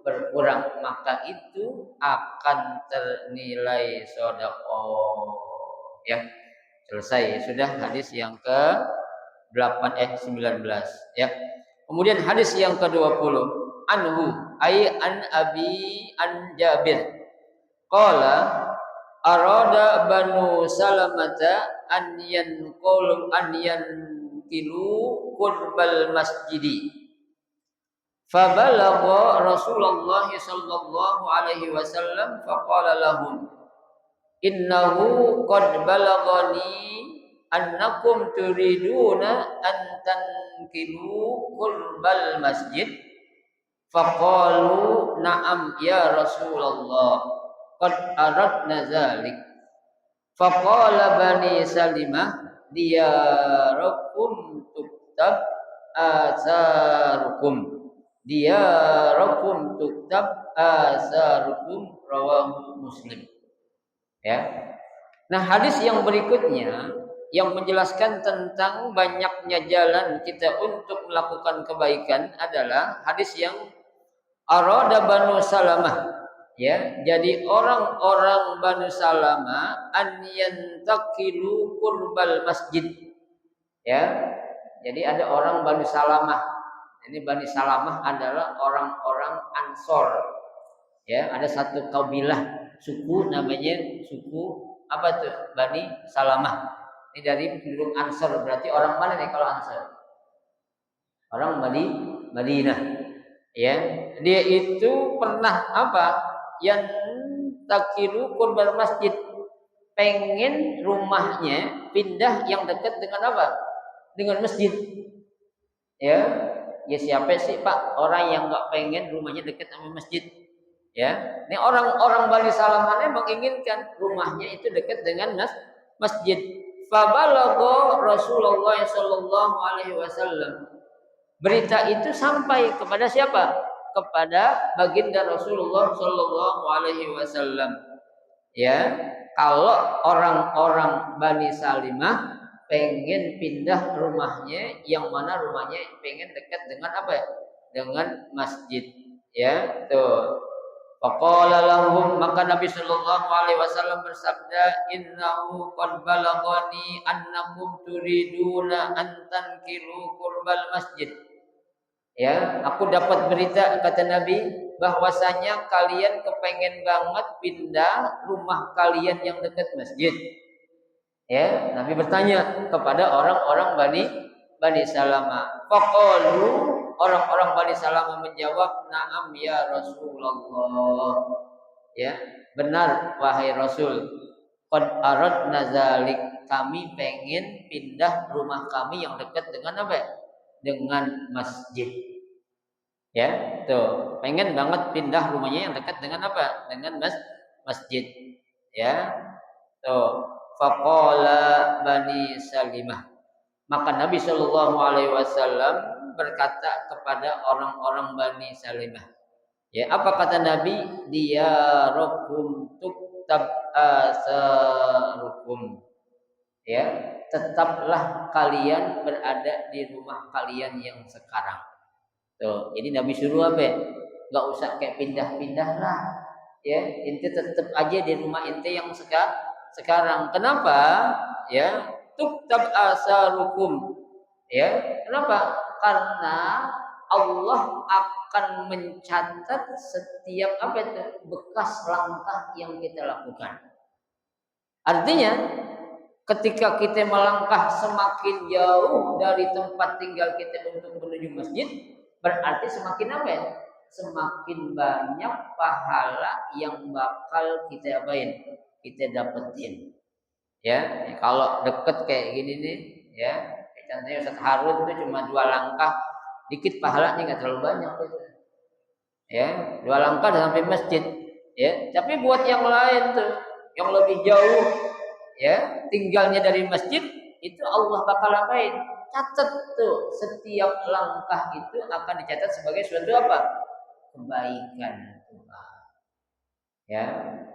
berkurang, maka itu akan ternilai sedekah, ya. Selesai sudah hadis yang ke 19, ya. Kemudian hadis yang ke-20, anhu ay an abi an Jabir qala arada banu salamata an yanqulu an yankilu qurbal masjidi fabalagha Rasulullah sallallahu alaihi wasallam faqala lahum innahu qad balaghani annakum turiduna an tankilu qurbal masjid faqalu na'am ya Rasulullah qad aradna zalik faqala bani salimah diyarakum tuktab asarukum rawahu Muslim, ya. Nah, hadis yang berikutnya yang menjelaskan tentang banyaknya jalan kita untuk melakukan kebaikan adalah hadis yang arada Banu Salamah, ya. Jadi orang-orang Banu Salamah an yantakilu qurbal masjid, ya. Jadi ada orang Banu Salamah. Ini Bani Salamah adalah orang-orang Ansor, ya. Ada satu kabilah suku namanya suku apa tuh? Bani Salamah. Ini dari penduduk Ansor, berarti orang mana nih kalau Ansor? Orang Madinah. Ya, dia itu pernah apa? Yang takilu qurbal masjid, pengen rumahnya pindah yang dekat dengan apa? Dengan masjid. Ya, ya siapa sih Pak orang yang nggak pengen rumahnya dekat sama masjid? Ya, ini orang-orang Bani Salamah menginginkan rumahnya itu dekat dengan masjid. Fabalagha Rasulullah sallallahu alaihi wasallam. Berita itu sampai kepada siapa? Kepada baginda Rasulullah sallallahu alaihi wasallam. Ya, kalau orang-orang Bani Salimah pengen pindah rumahnya, yang mana rumahnya pengen dekat dengan apa ya? Dengan masjid. Ya, tuh. Faqala lahum, maka Nabi sallallahu alaihi wasallam bersabda, innahu qad balaghani annakum turiduna an tankilu qurbal masjid. Ya, aku dapat berita kata Nabi bahwasanya kalian kepengen banget pindah rumah kalian yang dekat masjid. Ya, Nabi bertanya kepada orang-orang Bani Salamah. Faqalu, orang-orang Bani Salamah menjawab, "Na'am ya Rasulullah." Ya, benar wahai Rasul. Qad aradna zalik, kami pengen pindah rumah kami yang dekat dengan apa? Dengan masjid. Ya, tuh, pengen banget pindah rumahnya yang dekat dengan apa? Dengan masjid. Ya, tuh. Faqala Bani Salimah. Maka Nabi Shallallahu alaihi wasallam berkata kepada orang-orang Bani Salimah. Ya, apa kata Nabi? Diyarukum tuktab asarukum. Ya, tetaplah kalian berada di rumah kalian yang sekarang. Tuh, jadi Nabi suruh apa? Gak usah kayak pindah-pindah lah. Ya, ente tetap aja di rumah ente yang sekarang. Kenapa? Ya, tuktab asarukum. Ya, kenapa? Karena Allah akan mencatat setiap apa itu bekas langkah yang kita lakukan. Artinya, ketika kita melangkah semakin jauh dari tempat tinggal kita untuk menuju masjid, berarti semakin apa ya? Semakin banyak pahala yang bakal kita apain? Kita dapetin. Ya, kalau deket kayak gini nih, ya, contohnya Ustaz Harun itu cuma 2 langkah, dikit pahalanya nggak terlalu banyak itu. Ya, 2 langkah udah sampai masjid. Ya, tapi buat yang lain tuh, yang lebih jauh, ya, tinggalnya dari masjid, itu Allah bakal apain? Catat tuh, setiap langkah itu akan dicatat sebagai suatu apa? Kebaikan. Ya,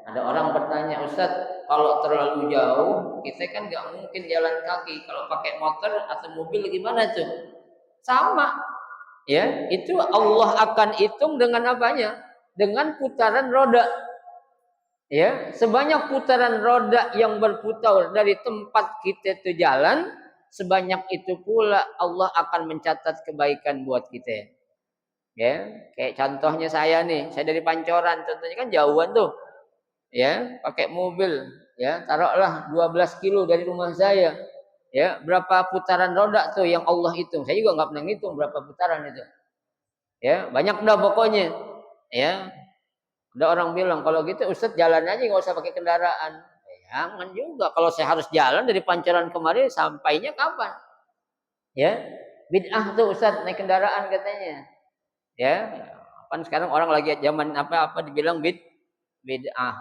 ada orang bertanya, Ustaz, kalau terlalu jauh, kita kan nggak mungkin jalan kaki. Kalau pakai motor atau mobil gimana tuh? Sama. Ya, itu Allah akan hitung dengan apanya? Dengan putaran roda. Ya, sebanyak putaran roda yang berputar dari tempat kita itu jalan, sebanyak itu pula Allah akan mencatat kebaikan buat kita. Ya, kayak contohnya saya nih, saya dari Pancoran, contohnya kan jauhan tuh. Ya, pakai mobil, ya, taruhlah 12 kilo dari rumah saya. Ya, berapa putaran roda tuh yang Allah hitung? Saya juga nggak pernah ngitung berapa putaran itu. Ya, banyak dah pokoknya. Ya, ada orang bilang kalau gitu Ustadz jalan aja nggak usah pakai kendaraan. Jangan juga, kalau saya harus jalan dari Pancoran kemarin sampainya kapan? Ya, bid'ah tuh Ustadz naik kendaraan katanya. Ya, kan sekarang orang lagi zaman apa dibilang bid'ah.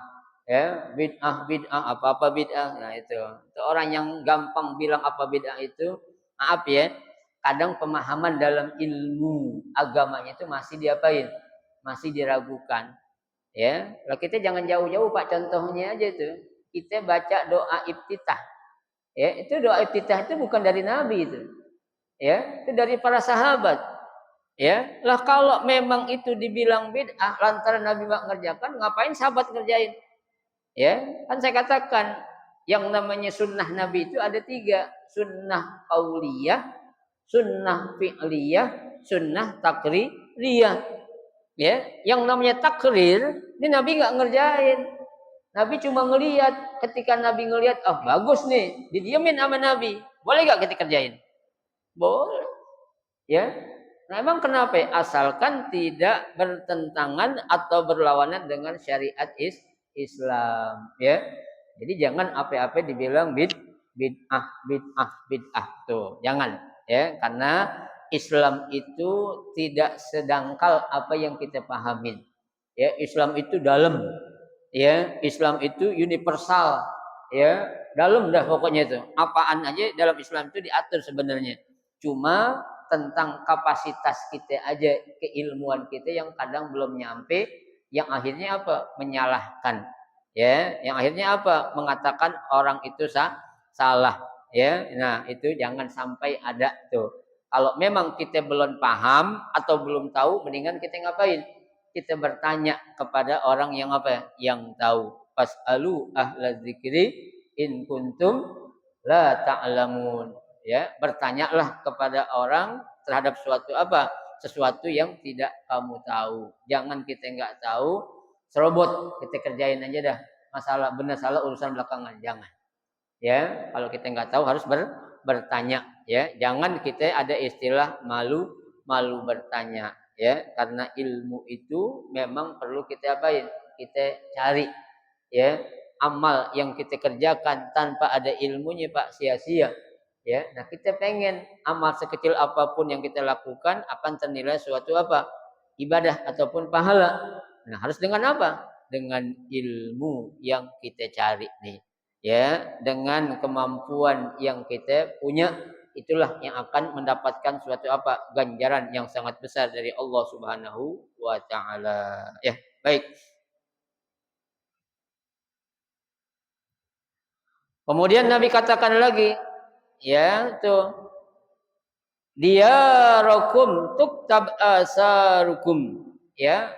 Ya, bid'ah apa bid'ah. Nah, itu orang yang gampang bilang apa bid'ah itu, maaf ya, kadang pemahaman dalam ilmu agamanya itu masih diapain? Masih diragukan. Ya, kalau kita jangan jauh-jauh Pak, contohnya aja itu. Kita baca doa iftitah. Ya, itu doa iftitah itu bukan dari Nabi itu. Ya, itu dari para sahabat. Ya, lah kalau memang itu dibilang bid'ah lantaran Nabi nggak ngerjakan, ngapain sahabat ngerjain? Ya, kan saya katakan yang namanya sunnah Nabi itu ada 3, sunnah qauliyah, sunnah fi'liyah, sunnah takririyah. Ya, yang namanya takrir ini Nabi nggak ngerjain. Nabi cuma ngelihat, ketika Nabi ngelihat, oh bagus nih, didiamin sama Nabi. Boleh nggak kita kerjain? Boleh. Ya. Nah, emang kenapa? Asalkan tidak bertentangan atau berlawanan dengan syariat Islam, ya. Jadi jangan apa-apa dibilang bid'ah tuh, jangan, ya. Karena Islam itu tidak sedangkal apa yang kita pahamin. Ya, Islam itu dalam, ya. Islam itu universal, ya. Dalam dah pokoknya itu. Apaan aja dalam Islam itu diatur sebenarnya. Cuma tentang kapasitas kita aja, keilmuan kita yang kadang belum nyampe, yang akhirnya apa? Menyalahkan, ya. Yang akhirnya apa? Mengatakan orang itu salah, ya. Nah, itu jangan sampai ada tuh. Kalau memang kita belum paham atau belum tahu, mendingan kita ngapain? Kita bertanya kepada orang yang apa? Yang tahu. Fas'alu ahla dzikri in kuntum la ta'lamun. Ya, bertanyalah kepada orang terhadap suatu apa? Sesuatu yang tidak kamu tahu. Jangan kita nggak tahu, serobot kita kerjain aja dah. Masalah benar salah urusan belakangan, jangan. Ya, kalau kita nggak tahu harus bertanya, ya. Jangan kita ada istilah malu bertanya, ya. Karena ilmu itu memang perlu kita apain? Kita cari, ya. Amal yang kita kerjakan tanpa ada ilmunya, Pak, sia-sia. Ya, nah kita pengen amal sekecil apapun yang kita lakukan akan ternilai suatu apa? Ibadah ataupun pahala. Nah, harus dengan apa? Dengan ilmu yang kita cari nih. Ya, dengan kemampuan yang kita punya, itulah yang akan mendapatkan suatu apa? Ganjaran yang sangat besar dari Allah Subhanahu wa taala. Ya, baik. Kemudian Nabi katakan lagi, ya, tuh. Diyarakum tuktab asarukum. Ya.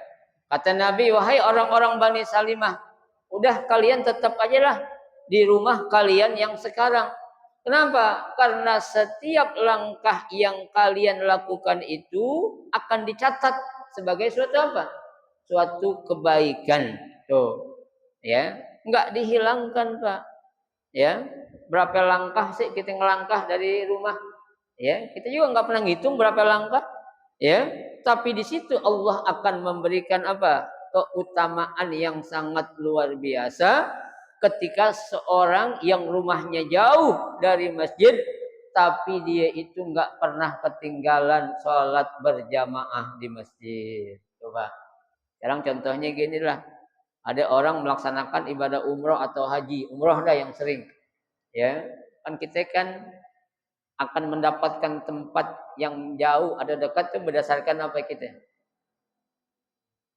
Kata Nabi, wahai orang-orang Bani Salimah, udah kalian tetap aja lah di rumah kalian yang sekarang. Kenapa? Karena setiap langkah yang kalian lakukan itu akan dicatat sebagai suatu apa? Suatu kebaikan. Tuh. Ya, enggak dihilangkan, Pak. Ya. Berapa langkah sih kita ngelangkah dari rumah? Ya, kita juga nggak pernah ngitung berapa langkah, ya. Tapi di situ Allah akan memberikan apa? Keutamaan yang sangat luar biasa ketika seorang yang rumahnya jauh dari masjid, tapi dia itu nggak pernah ketinggalan sholat berjamaah di masjid. Coba. Sekarang contohnya gini lah, ada orang melaksanakan ibadah umroh atau haji, umroh dah yang sering, ya. Kan kita kan akan mendapatkan tempat yang jauh ada dekat itu berdasarkan apa kita?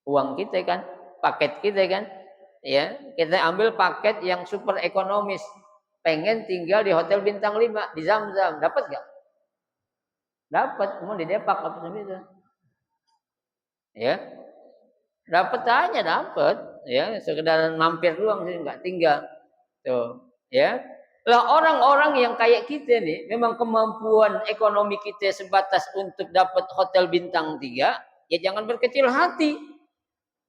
Uang kita kan, paket kita kan. Ya, kita ambil paket yang super ekonomis. Pengen tinggal di hotel bintang 5 di Zamzam, dapat gak? Dapat, mau di Depak apa itu. Ya. Dapat aja dapat, ya, sekedar mampir doang sih nggak tinggal. Tuh, ya. Lah orang-orang yang kayak kita nih, memang kemampuan ekonomi kita sebatas untuk dapat hotel bintang 3, ya jangan berkecil hati.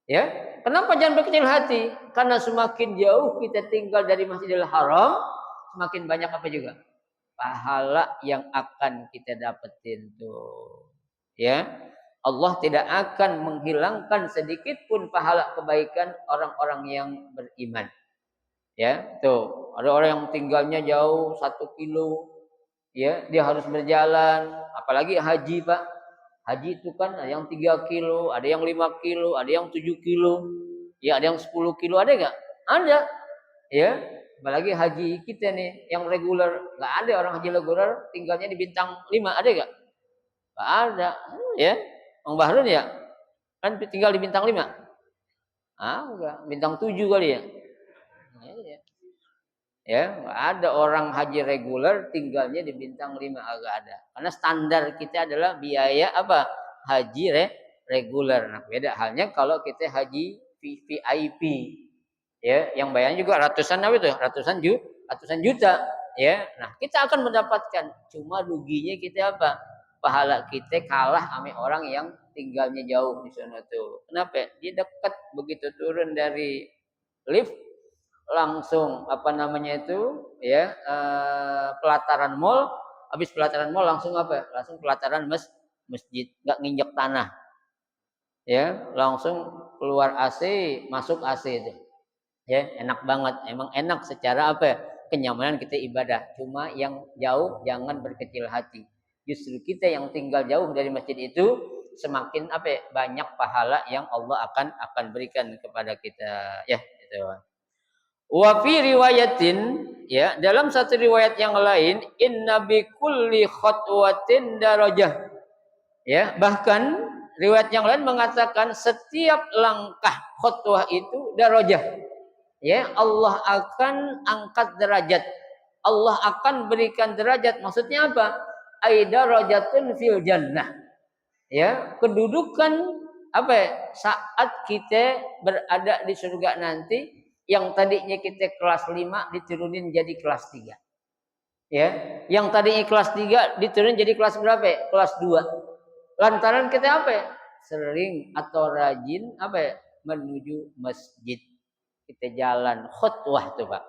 Ya. Kenapa jangan berkecil hati? Karena semakin jauh kita tinggal dari Masjidil Haram, semakin banyak apa juga? Pahala yang akan kita dapetin tuh. Ya. Allah tidak akan menghilangkan sedikit pun pahala kebaikan orang-orang yang beriman. Ya, tuh ada orang yang tinggalnya jauh 1 kilo, ya dia harus berjalan, apalagi haji, Pak. Haji itu kan ada yang 3 kilo, ada yang 5 kilo, ada yang 7 kilo, ya ada yang 10 kilo, ada nggak? Ada, ya. Apalagi haji kita nih yang reguler, nggak ada orang haji reguler tinggalnya di bintang 5, ada nggak? Nggak ada, ya. Bang Bahrun ya, kan tinggal di bintang 5. Ah, enggak, bintang 7 kali ya. Iya. Ya, nggak ada orang haji reguler tinggalnya di bintang 5, agak ada. Karena standar kita adalah biaya apa? Haji reguler. Nah, beda halnya kalau kita haji VIP. Ya, yang bayarnya juga ratusan apa itu? Ratusan juta, ya. Nah, kita akan mendapatkan, cuma ruginya kita apa? Pahala kita kalah sama orang yang tinggalnya jauh di sana tuh. Kenapa? Dia dekat, begitu turun dari lift langsung apa namanya itu, ya, pelataran mall. Habis pelataran mall langsung apa? Langsung pelataran masjid, nggak nginjek tanah. Ya, langsung keluar AC, masuk AC itu. Ya, enak banget. Emang enak secara apa ya? Kenyamanan kita ibadah. Cuma yang jauh jangan berkecil hati. Justru kita yang tinggal jauh dari masjid itu semakin apa ya? Banyak pahala yang Allah akan berikan kepada kita. Ya, itu. Wa fi riwayatin, ya, dalam satu riwayat yang lain, inna bi kulli khatwatin darajah. Ya, bahkan riwayat yang lain mengatakan setiap langkah khutbah itu darajah. Ya, Allah akan angkat derajat. Allah akan berikan derajat. Maksudnya apa? Ai darajatun fil jannah. Ya, kedudukan apa ya? Saat kita berada di surga nanti yang tadinya kita kelas 5 diturunin jadi kelas 3. Ya, yang tadinya kelas 3 diturunin jadi kelas berapa ya? Kelas 2. Lantaran kita apa ya? Sering atau rajin apa ya? Menuju masjid. Kita jalan khutwah tuh Pak.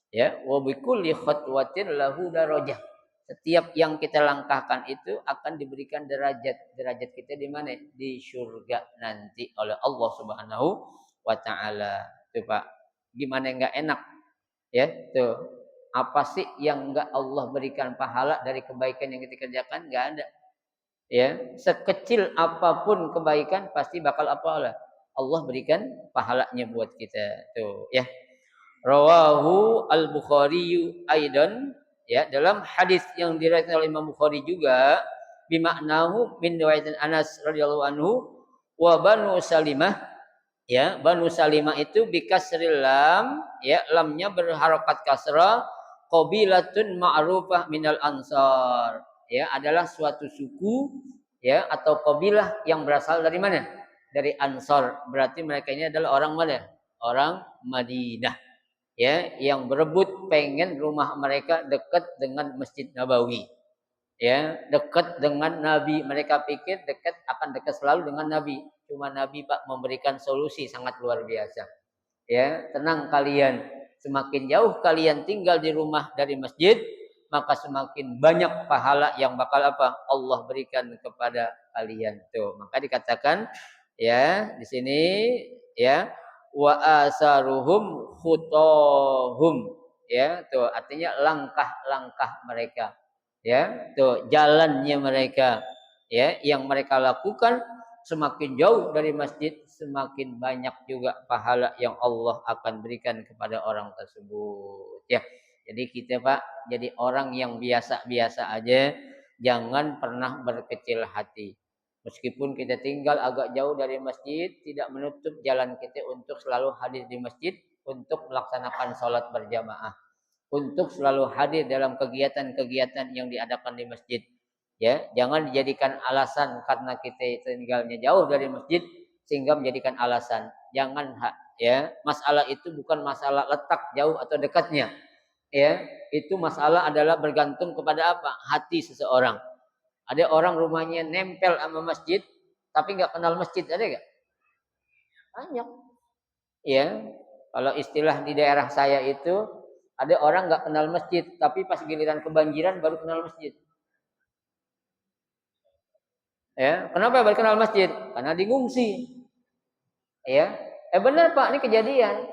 Ya, wa bikulli khutwatin lahu darajah. Setiap yang kita langkahkan itu akan diberikan derajat. Derajat kita di mana? Di surga nanti oleh Allah Subhanahu wa taala. Tuh Pak. Gimana enggak enak? Ya, tuh. Apa sih yang enggak Allah berikan pahala dari kebaikan yang kita kerjakan? Enggak ada. Ya, sekecil apapun kebaikan pasti bakal apa Allah berikan pahalanya buat kita. Tuh, ya. Rawahu al-Bukhari aidan, ya, dalam hadis yang diriwayatkan oleh Imam Bukhari juga bimaknahu min riwayat Anas radhiyallahu anhu wa Banu Salimah, ya, Banu Salimah itu bikasril lam, ya, lamnya berharokat kasrah, qabilatun ma'rufah minal ansar, ya, adalah suatu suku, ya, atau qabilah yang berasal dari mana? Dari Ansar. Berarti mereka ini adalah orang mana? Orang Madinah. Ya, yang berebut pengen rumah mereka dekat dengan Masjid Nabawi. Ya, dekat dengan Nabi. Mereka pikir akan dekat selalu dengan Nabi. Cuma Nabi Pak memberikan solusi sangat luar biasa. Ya, tenang kalian. Semakin jauh kalian tinggal di rumah dari masjid, maka semakin banyak pahala yang bakal apa? Allah berikan kepada kalian. Tuh, maka dikatakan ya di sini, ya, wa asaruhum khutohum, ya, tuh artinya langkah-langkah mereka, ya, tuh jalannya mereka, ya, yang mereka lakukan semakin jauh dari masjid semakin banyak juga pahala yang Allah akan berikan kepada orang tersebut, ya. Jadi kita Pak jadi orang yang biasa-biasa aja, jangan pernah berkecil hati. Meskipun kita tinggal agak jauh dari masjid, tidak menutup jalan kita untuk selalu hadir di masjid, untuk melaksanakan sholat berjamaah, untuk selalu hadir dalam kegiatan-kegiatan yang diadakan di masjid. Ya, jangan dijadikan alasan karena kita tinggalnya jauh dari masjid sehingga menjadikan alasan. Jangan, ya, masalah itu bukan masalah letak jauh atau dekatnya. Ya, itu masalah adalah bergantung kepada apa? Hati seseorang. Ada orang rumahnya nempel sama masjid, tapi nggak kenal masjid, ada nggak? Banyak. Ya, kalau istilah di daerah saya itu, ada orang nggak kenal masjid, tapi pas giliran kebanjiran baru kenal masjid. Ya, kenapa baru kenal masjid? Karena digungsi. Ya, benar Pak, ini kejadian.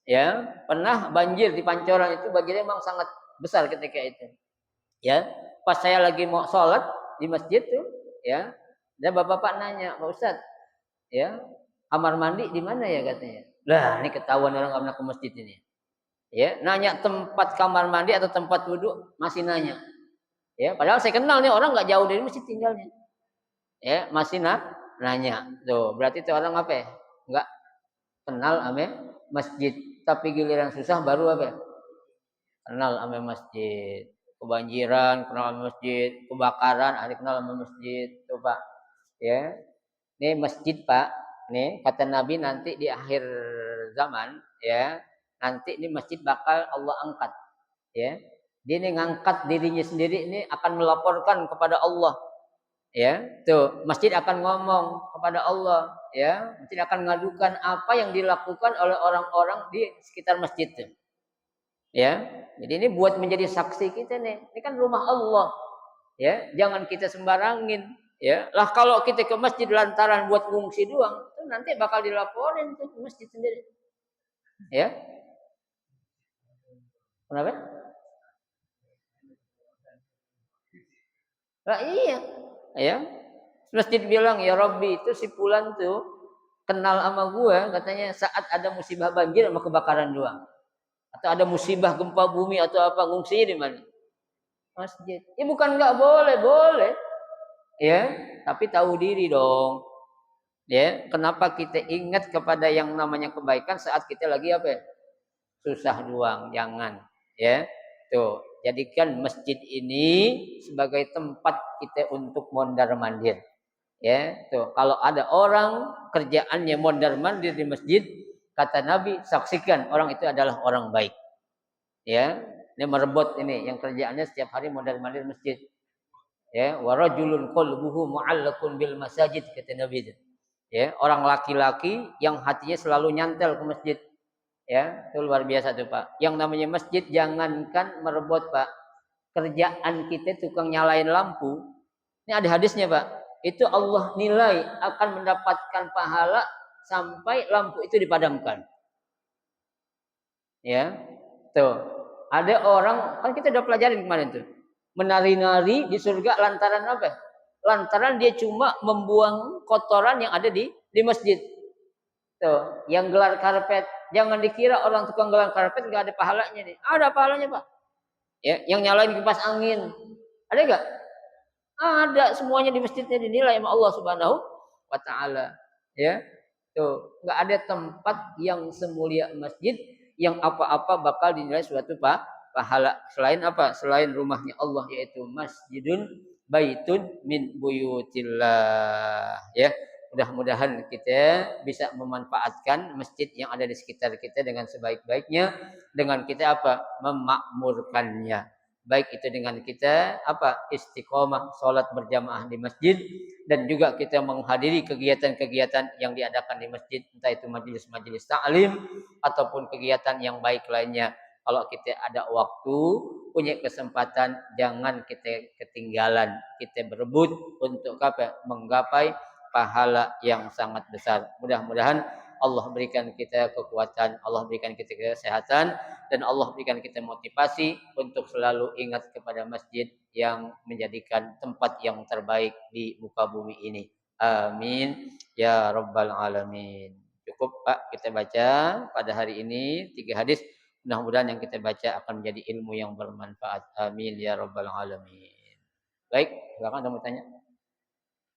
Ya, pernah banjir di Pancoran itu, banjirnya memang sangat besar ketika itu. Ya, pas saya lagi mau sholat di masjid tuh, ya, dan bapak-bapak nanya, Pak Ustadz, ya, kamar mandi di mana ya katanya. Lah, ini ketahuan orang nggak pernah ke masjid ini. Ya, nanya tempat kamar mandi atau tempat wudhu masih nanya. Ya, padahal saya kenal nih orang nggak jauh dari masjid tinggalnya. Ya, masih nanya. Tuh, berarti itu orang apa ya? Nggak kenal ame masjid. Tapi giliran susah baru apa? Kenal ame masjid. Kebanjiran kenal ame masjid, kebakaran ada kenal ame masjid. Tuh Pak. Ya. Ini masjid Pak. Nih kata Nabi nanti di akhir zaman, ya, nanti ini masjid bakal Allah angkat. Ya. Dia ini ngangkat dirinya sendiri, ini akan melaporkan kepada Allah. Ya, tuh masjid akan ngomong kepada Allah, ya, masjid akan mengadukan apa yang dilakukan oleh orang-orang di sekitar masjid tuh. Ya, jadi ini buat menjadi saksi kita nih. Ini kan rumah Allah, ya, jangan kita sembarangin. Ya, lah kalau kita ke masjid lantaran buat ngungsi doang, itu nanti bakal dilaporin tuh ke masjid sendiri. Ya, kenapa? Lah iya, ya. Masjid bilang ya Robbi itu si Fulan tuh kenal sama gua katanya saat ada musibah banjir sama kebakaran doang. Atau ada musibah gempa bumi atau apa ngungsi di mana? Masjid. Ya bukan nggak boleh, boleh. Ya, tapi tahu diri dong. Ya, kenapa kita ingat kepada yang namanya kebaikan saat kita lagi apa ya? Susah doang, jangan. Ya, tuh. Jadikan masjid ini sebagai tempat kita untuk mondar-mandir. Ya, tuh. Kalau ada orang kerjaannya mondar-mandir di masjid, kata Nabi, saksikan orang itu adalah orang baik. Ya, ini merebut ini yang kerjaannya setiap hari mondar-mandir masjid. Ya, warajulun qalbuhu mu'allaqun bil masajid kata Nabi. Ya, orang laki-laki yang hatinya selalu nyantel ke masjid. Ya, itu luar biasa tuh Pak. Yang namanya masjid jangankan merebut Pak. Kerjaan kita tukang nyalain lampu. Ini ada hadisnya Pak. Itu Allah nilai akan mendapatkan pahala sampai lampu itu dipadamkan. Ya, tuh. Ada orang kan kita udah pelajarin kemarin tuh. Menari-nari di surga lantaran apa? Lantaran dia cuma membuang kotoran yang ada di masjid. Tuh, yang gelar karpet, jangan dikira orang tukang gelar karpet nggak ada pahalanya nih. Ada pahalanya, Pak. Ya, yang nyalain kipas angin. Ada nggak? Ada, semuanya di masjidnya dinilai sama Allah Subhanahu wa taala. Ya. Tuh, nggak ada tempat yang semulia masjid yang apa-apa bakal dinilai suatu pahala. Selain apa? Selain rumahnya Allah yaitu masjidun baitun min buyutillah. Ya. Mudah-mudahan kita bisa memanfaatkan masjid yang ada di sekitar kita dengan sebaik-baiknya dengan kita apa? Memakmurkannya. Baik itu dengan kita apa? Istiqomah salat berjamaah di masjid dan juga kita menghadiri kegiatan-kegiatan yang diadakan di masjid, entah itu majelis-majelis ta'lim ataupun kegiatan yang baik lainnya. Kalau kita ada waktu, punya kesempatan, jangan kita ketinggalan. Kita berebut untuk apa? Menggapai pahala yang sangat besar. Mudah-mudahan Allah berikan kita kekuatan, Allah berikan kita kesehatan, dan Allah berikan kita motivasi untuk selalu ingat kepada masjid yang menjadikan tempat yang terbaik di muka bumi ini. Amin ya rabbal alamin. Cukup Pak kita baca pada hari ini 3 hadis. Mudah-mudahan yang kita baca akan menjadi ilmu yang bermanfaat. Amin ya rabbal alamin. Baik, silakan ada mau tanya.